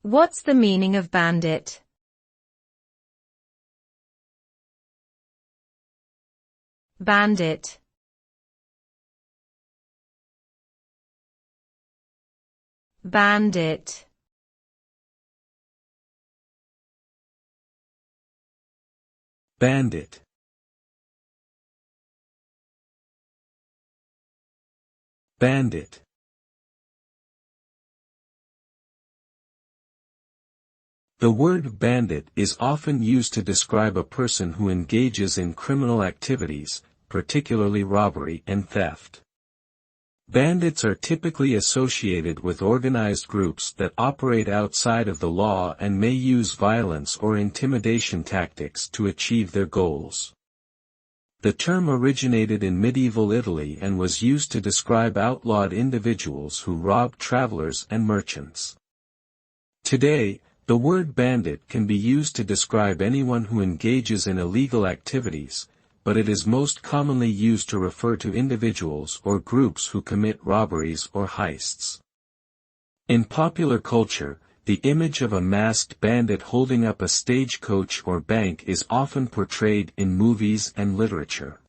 What's the meaning of bandit? Bandit. Bandit. Bandit. Bandit. The word bandit is often used to describe a person who engages in criminal activities, particularly robbery and theft. Bandits are typically associated with organized groups that operate outside of the law and may use violence or intimidation tactics to achieve their goals. The term originated in medieval Italy and was used to describe outlawed individuals who robbed travelers and merchants. Today, the word bandit can be used to describe anyone who engages in illegal activities, but it is most commonly used to refer to individuals or groups who commit robberies or heists. In popular culture, the image of a masked bandit holding up a stagecoach or bank is often portrayed in movies and literature.